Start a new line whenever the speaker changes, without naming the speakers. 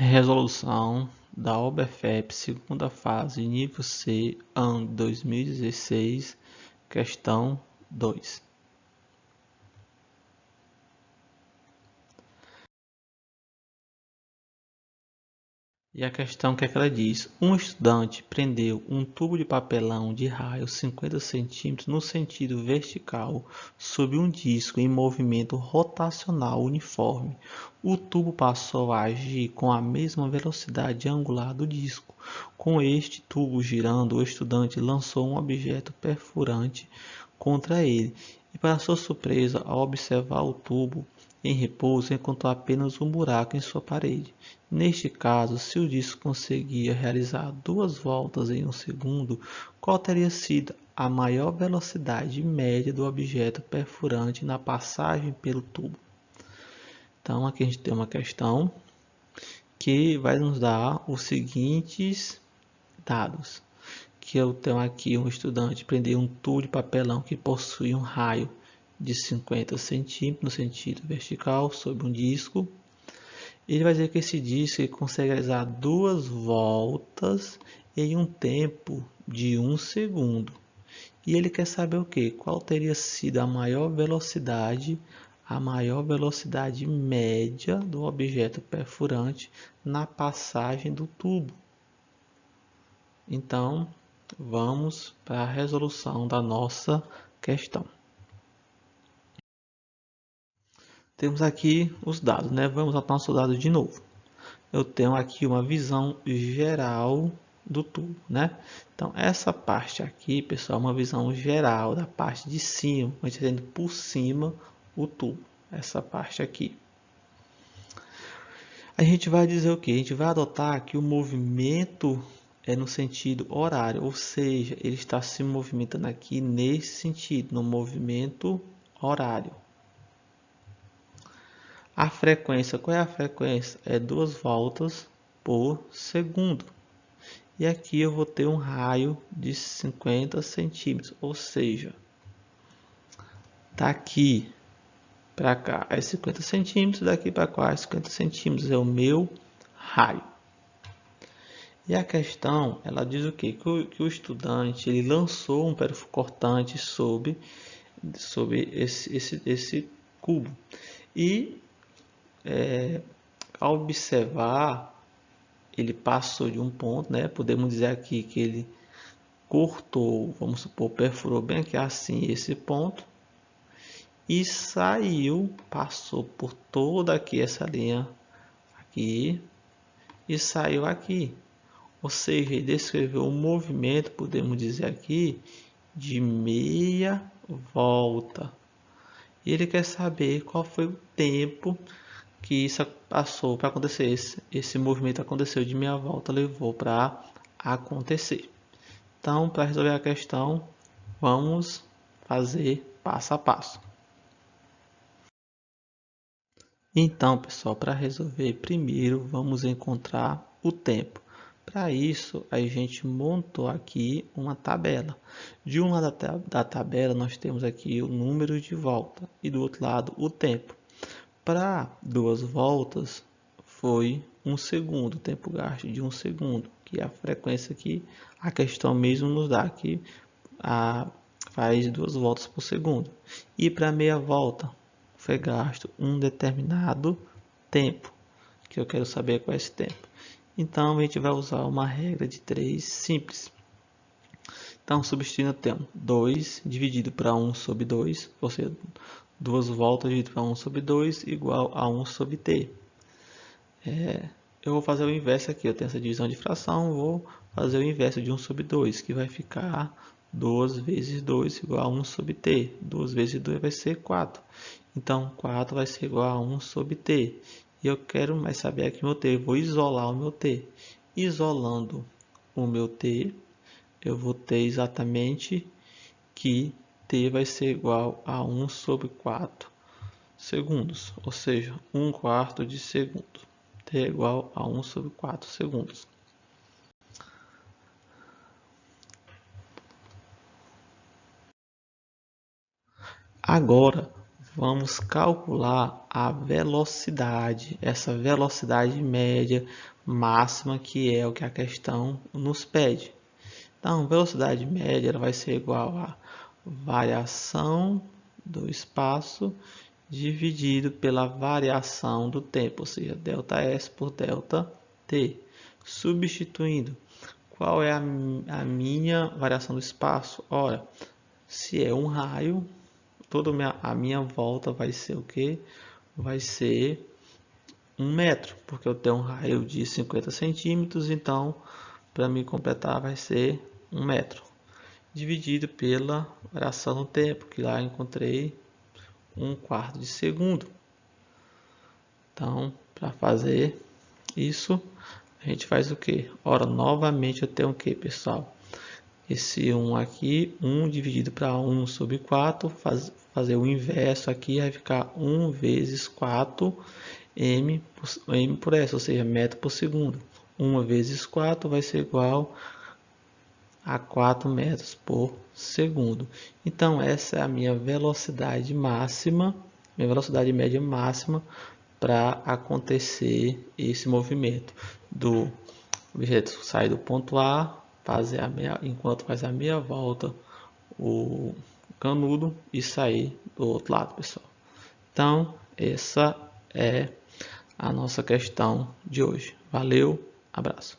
Resolução da OBFEP, segunda fase, nível C, ano 2016, questão 2. E a questão que ela diz: um estudante prendeu um tubo de papelão de raio 50 cm no sentido vertical sob um disco em movimento rotacional uniforme. O tubo passou a agir com a mesma velocidade angular do disco. Com este tubo girando, o estudante lançou um objeto perfurante contra ele e, para sua surpresa, ao observar o tubo em repouso, encontrou apenas um buraco em sua parede. Neste caso, se o disco conseguia realizar 2 voltas em um segundo, qual teria sido a maior velocidade média do objeto perfurante na passagem pelo tubo? Então, aqui a gente tem uma questão que vai nos dar os seguintes dados. Que eu tenho aqui um estudante prender um tubo de papelão que possui um raio de 50 centímetros no sentido vertical sobre um disco. Ele vai dizer que esse disco consegue realizar 2 voltas em um tempo de 1 segundo. E ele quer saber o que? Qual teria sido a maior velocidade média do objeto perfurante na passagem do tubo. Então, vamos para a resolução da nossa questão. Temos aqui os dados, né? Vamos ao nosso dado de novo. Eu tenho aqui uma visão geral do tubo, né? Então, essa parte aqui, pessoal, é uma visão geral da parte de cima, a gente tendo por cima o tubo, essa parte aqui. A gente vai dizer o que? A gente vai adotar que o movimento é no sentido horário, ou seja, ele está se movimentando aqui nesse sentido, no movimento horário. A frequência, qual é a frequência? É 2 voltas por segundo. E aqui eu vou ter um raio de 50 centímetros, ou seja, daqui para cá é 50 centímetros, daqui para cá é 50 centímetros, é o meu raio. E a questão, ela diz o quê? Que o estudante ele lançou um perfil cortante sobre esse cubo. E ao observar, ele passou de um ponto, né? Podemos dizer aqui que ele cortou, vamos supor, perfurou bem aqui assim esse ponto e saiu, passou por toda aqui essa linha aqui e saiu aqui. Ou seja, ele descreveu um movimento, podemos dizer aqui, de meia volta. E ele quer saber qual foi o tempo que isso passou para acontecer. Esse movimento aconteceu de meia volta, levou para acontecer. Então, para resolver a questão, vamos fazer passo a passo. Então, pessoal, para resolver, primeiro vamos encontrar o tempo. Para isso, a gente montou aqui uma tabela. De um lado da tabela, nós temos aqui o número de volta e do outro lado o tempo. Para 2 voltas, foi 1 segundo, o tempo gasto de 1 segundo, que é a frequência que a questão mesmo nos dá, que faz 2 voltas por segundo. E para meia volta, foi gasto um determinado tempo, que eu quero saber qual é esse tempo. Então, a gente vai usar uma regra de 3 simples. Então, substituindo, eu tenho 2 dividido para 1 sobre 2, ou seja, 2 voltas dividido para 1 sobre 2 igual a 1 sobre t. Eu vou fazer o inverso aqui, eu tenho essa divisão de fração, vou fazer o inverso de 1 sobre 2, que vai ficar 2 vezes 2 igual a 1 sobre t. 2 vezes 2 vai ser 4. Então, 4 vai ser igual a 1 sobre t. E eu quero mais saber aqui o meu t, eu vou isolar o meu t. Isolando o meu t, eu vou ter exatamente que t vai ser igual a 1 sobre 4 segundos, ou seja, 1 quarto de segundo. T é igual a 1 sobre 4 segundos. Agora, vamos calcular a velocidade, essa velocidade média máxima, que é o que a questão nos pede. Então, velocidade média ela vai ser igual a variação do espaço dividido pela variação do tempo, ou seja, ΔS por ΔT. Substituindo, qual é a minha variação do espaço? Ora, se é um raio, toda a minha volta vai ser o que? Vai ser 1 metro, porque eu tenho um raio de 50 centímetros, então para me completar vai ser 1 metro. Dividido pela variação do tempo, que lá eu encontrei 1/4 de segundo. Então, para fazer isso, a gente faz o que? Ora, novamente eu tenho o que, pessoal? Esse 1 aqui, 1 dividido para 1 sobre 4, fazer o inverso aqui, vai ficar 1 vezes 4 m por s, ou seja, metro por segundo. 1 vezes 4 vai ser igual a 4 metros por segundo. Então, essa é a minha velocidade máxima, minha velocidade média máxima para acontecer esse movimento do objeto sair do ponto A, enquanto faz a meia volta o canudo e sair do outro lado, pessoal. Então, essa é a nossa questão de hoje. Valeu, abraço.